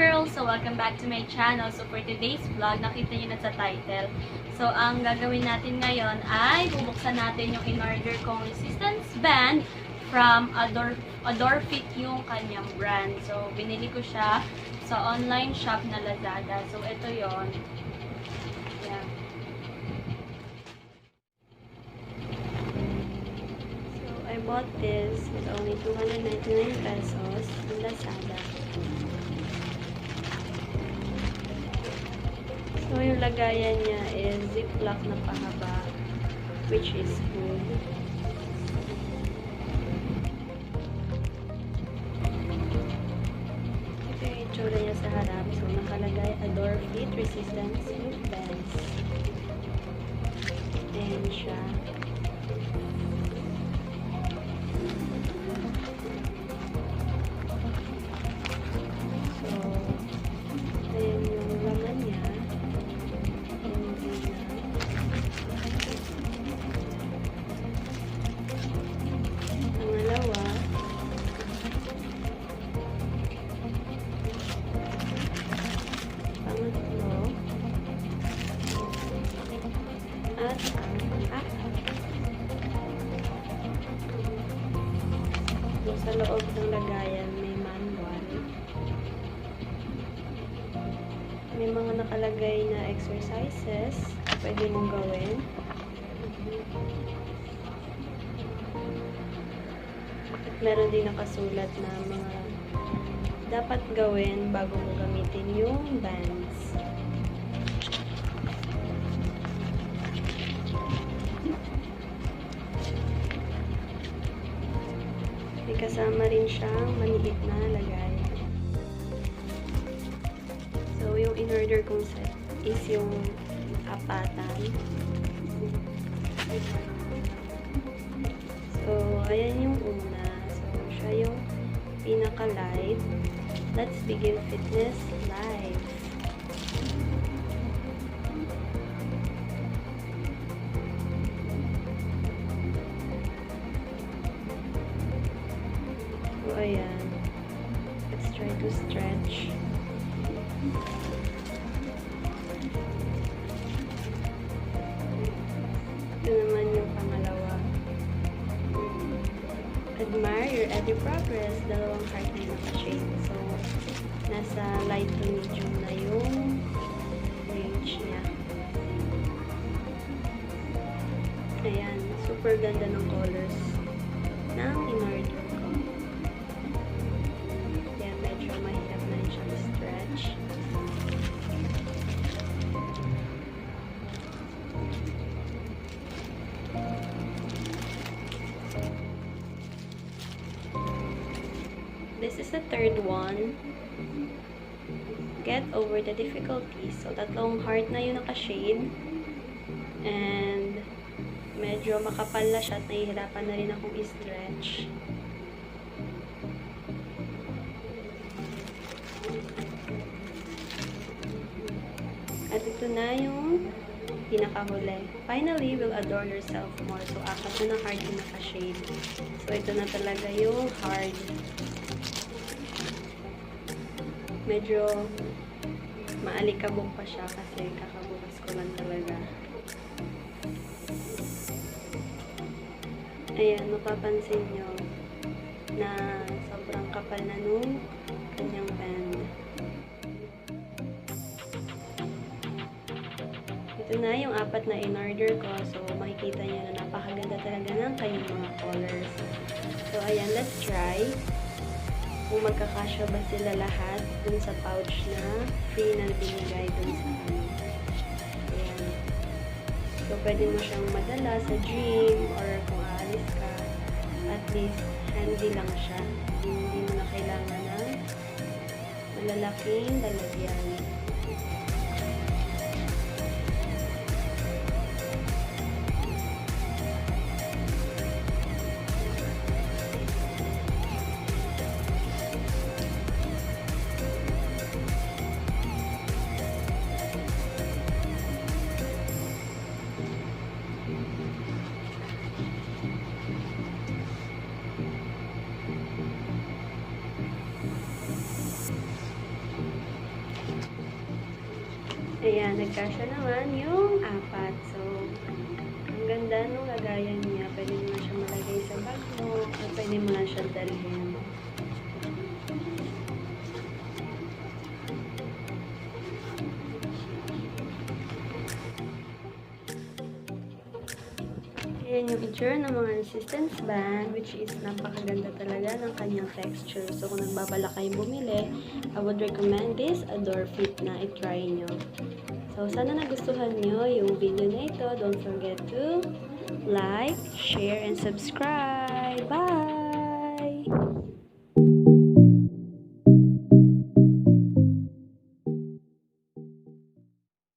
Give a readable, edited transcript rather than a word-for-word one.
girls! So, welcome back to my channel. So, for today's vlog, nakita nyo na sa title. So, ang gagawin natin ngayon ay bubuksan natin yung in-order kong resistance band from Adorefit yung kanyang brand. So, binili ko siya sa online shop na Lazada. So, ito yon. Yeah. So, I bought this with only 299 pesos in Lazada. So, yung lagayan niya is ziplock na pahaba, which is good. Ito yung itsura niya sa harap. So, nakalagay Adorefit Resistance Loop Bands. Ayan siya. So, ayan yung laman niya. Pangalawa, pangatlo, at ang pang-apat. So, sa loob ng lagayan may manual. May mga nakalagay na exercises na pwede mong gawin. At meron din nakasulat na mga dapat gawin bago mo gamitin yung bands. May kasama rin siyang maliit na lagay. So, yung in-order kong set is yung apatan. So, ayan yung una. So, siya yung pinaka-light. Let's begin fitness live. So, ayan. Let's try to stretch. Ito naman yung pangalawa. Admire your every progress. Dalawang heart na naka-shade. So, nasa light to medium na yung range niya. Ayan. Super ganda ng colors ng in-order ko. Ayan. Medyo mahirap na rin siyang stretch. This is the third one. Get over the difficulties. So, tatlong heart na yung naka-shade. And, medyo makapal na siya at nahihirapan na rin akong i-stretch. At ito na yung pinakahuli. Finally, will adore yourself more. So, apat na heart yung naka-shade. So, ito na talaga yung hard. Medyo maalikabok pa siya kasi kakabukas ko lang talaga. Ayan, mapapansin nyo na sobrang kapal na nung kanyang band. Ito na yung apat na in-order ko. So, makikita nyo na napakaganda talaga ng kanyang mga colors. So, ayan, let's try kung magkakasya ba sila lahat dun sa pouch na free na binigay dun sa ano. Ayan. So, pwede mo siyang madala sa gym or kung aalis ka, at least handy lang siya. Hindi mo na kailangan ng malalaking lalagyan. Ayan, nagkasya naman yung apat. So, ang ganda nung lagayan niya. Pwede mo na siya malagay sa bag mo. At pwede mo na siya dalhin. Ayan yung itsura ng mga resistance band, which is napakaganda talaga ng kanyang texture. So, kung nagbabala kayong bumili, I would recommend this Adorefit na i-try nyo. So, sana nagustuhan nyo yung video na ito. Don't forget to like, share, and subscribe. Bye!